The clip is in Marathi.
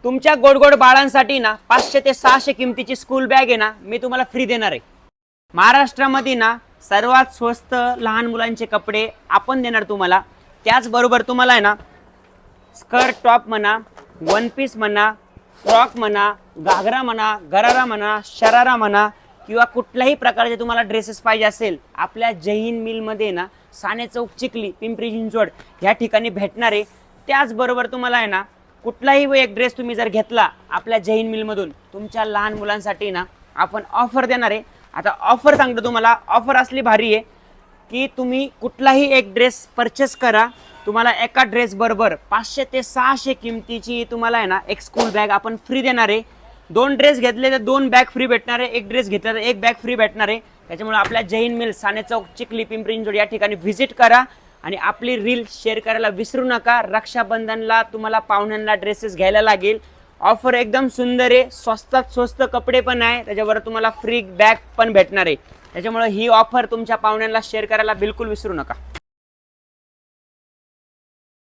तुमच्या गोडगोड बाळांसाठी ना 500 ते 600 किमतीची स्कूल बॅग आहे ना मी तुम्हाला फ्री देणार आहे। महाराष्ट्रामध्ये ना सर्वात स्वस्त लहान मुलांचे कपडे आपण देणार तुम्हाला। त्याचबरोबर तुम्हाला आहे ना स्कर्ट टॉप म्हणा, वन पीस म्हणा, फ्रॉक म्हणा, घागरा म्हणा, गरारा म्हणा, शरारा म्हणा किंवा कुठल्याही प्रकारचे तुम्हाला ड्रेसेस पाहिजे असेल, आपल्या जय हिंद मिलमध्ये ना साने चौक चिखली पिंपरी चिंचवड ह्या ठिकाणी भेटणार आहे। त्याचबरोबर तुम्हाला आहे ना कुठलाही एक ड्रेस तुम्ही जर घेतला आपल्या जय हिंद मिलमधून, तुमच्या लहान मुलांसाठी ना आपण ऑफर देणार आहे। आता ऑफर सांगतो तुम्हाला, ऑफर असली भारी आहे की तुम्ही कुठलाही एक ड्रेस परचेस करा, तुम्हाला एका ड्रेस बरोबर 500 ते 600 किमतीची तुम्हाला आहे ना एक स्कूल बॅग आपण फ्री देणार आहे। 2 ड्रेस घेतले तर 2 बॅग फ्री भेटणार आहे, 1 ड्रेस घेतला तर 1 बॅग फ्री भेटणार आहे। त्याच्यामुळे आपल्या जय हिंद मिल साने चौक चिखली पिंपरी चिंचवड या ठिकाणी व्हिजिट करा आणि आपली रील शेअर करायला विसरू नका। रक्षाबंधनला तुम्हाला पाहुण्यांना ड्रेसेस घ्यायला लागेल। ऑफर एकदम सुंदर आहे, स्वस्तात स्वस्त कपडे पण आहे, त्याच्याबरोबर तुम्हाला फ्री बॅग पण भेटणार आहे। त्याच्यामुळे ही ऑफर तुमच्या पाहुण्यांना शेअर करायला बिलकुल विसरू नका।